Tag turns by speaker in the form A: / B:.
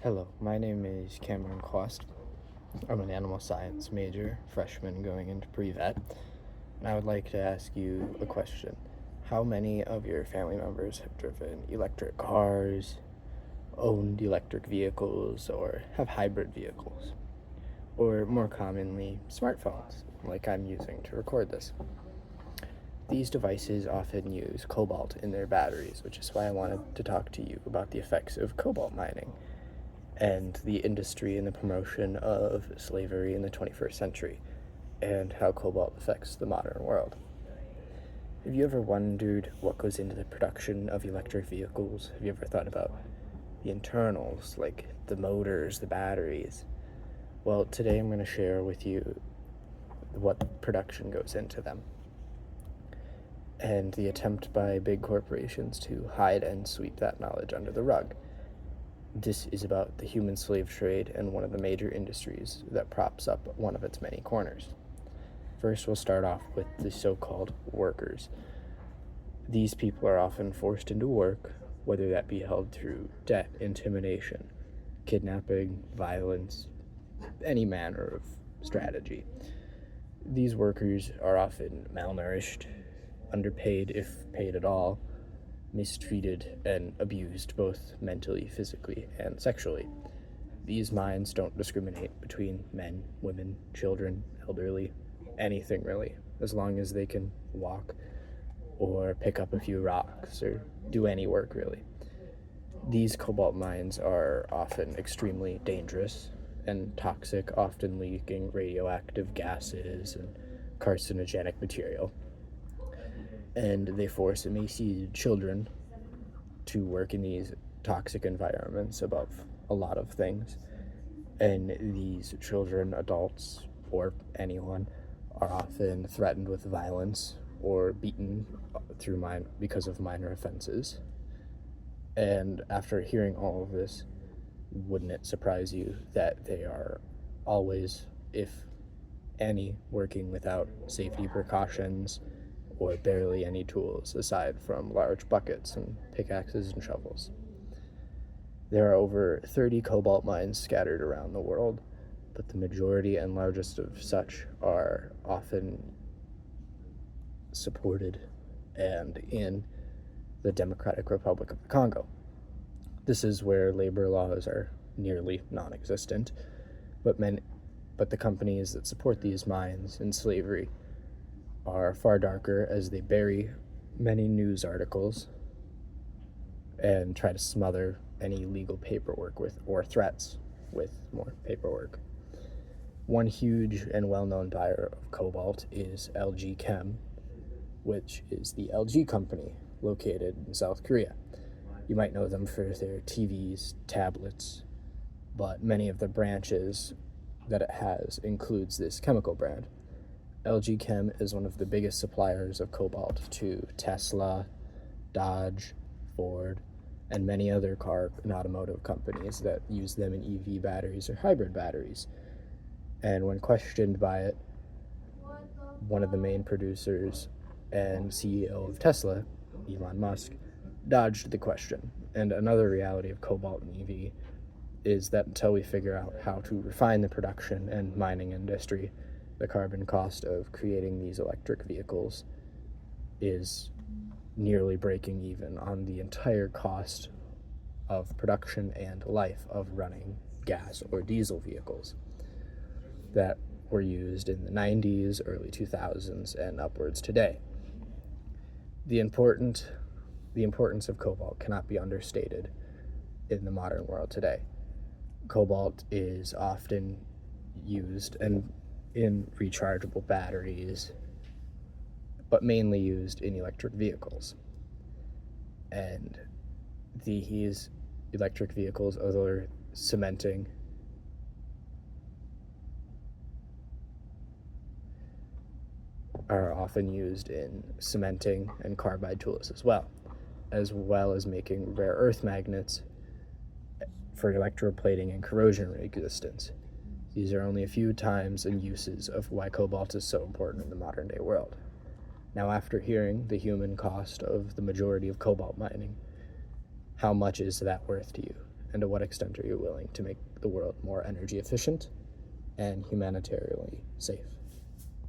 A: Hello, my name is Cameron Quast. I'm an animal science major, freshman going into pre-vet, and I would like to ask you a question. How many of your family members have driven electric cars, owned electric vehicles, or have hybrid vehicles? Or more commonly, smartphones, like I'm using to record this. These devices often use cobalt in their batteries, which is why I wanted to talk to you about the effects of cobalt mining and the industry and the promotion of slavery in the 21st century, and how cobalt affects the modern world. Have you ever wondered what goes into the production of electric vehicles? Have you ever thought about the internals, like the motors, the batteries? Well, today I'm going to share with you what production goes into them, and the attempt by big corporations to hide and sweep that knowledge under the rug. This is about the human slave trade and one of the major industries that props up one of its many corners. First, we'll start off with the so-called workers. These people are often forced into work, whether that be held through debt, intimidation, kidnapping, violence, any manner of strategy. These workers are often malnourished, underpaid if paid at all, mistreated and abused both mentally, physically, and sexually. These mines don't discriminate between men, women, children, elderly, anything really, as long as they can walk or pick up a few rocks or do any work really. These cobalt mines are often extremely dangerous and toxic, often leaking radioactive gases and carcinogenic material. And they force emaciated children to work in these toxic environments above a lot of things. And these children, adults, or anyone are often threatened with violence or beaten because of minor offenses. And after hearing all of this, wouldn't it surprise you that they are always, if any, working without safety precautions or barely any tools aside from large buckets and pickaxes and shovels? There are over 30 cobalt mines scattered around the world, but the majority and largest of such are often supported and in the Democratic Republic of the Congo. This is where labor laws are nearly non-existent, but the companies that support these mines in slavery are far darker, as they bury many news articles and try to smother any legal paperwork or threats with more paperwork. One huge and well-known buyer of cobalt is LG Chem, which is the LG company located in South Korea. You might know them for their TVs, tablets, but many of the branches that it has includes this chemical brand. LG Chem is one of the biggest suppliers of cobalt to Tesla, Dodge, Ford, and many other car and automotive companies that use them in EV batteries or hybrid batteries. And when questioned by it, one of the main producers and CEO of Tesla, Elon Musk, dodged the question. And another reality of cobalt in EV is that until we figure out how to refine the production and mining industry, the carbon cost of creating these electric vehicles is nearly breaking even on the entire cost of production and life of running gas or diesel vehicles that were used in the 90s, early 2000s, and upwards today. The importance of cobalt cannot be understated in the modern world today. Cobalt is often used in rechargeable batteries, but mainly used in electric vehicles. And these electric vehicles, although they're cementing, are often used in cementing and carbide tools as well as making rare earth magnets for electroplating and corrosion resistance. These are only a few times and uses of why cobalt is so important in the modern day world. Now, after hearing the human cost of the majority of cobalt mining, how much is that worth to you? And to what extent are you willing to make the world more energy efficient and humanitarianly safe?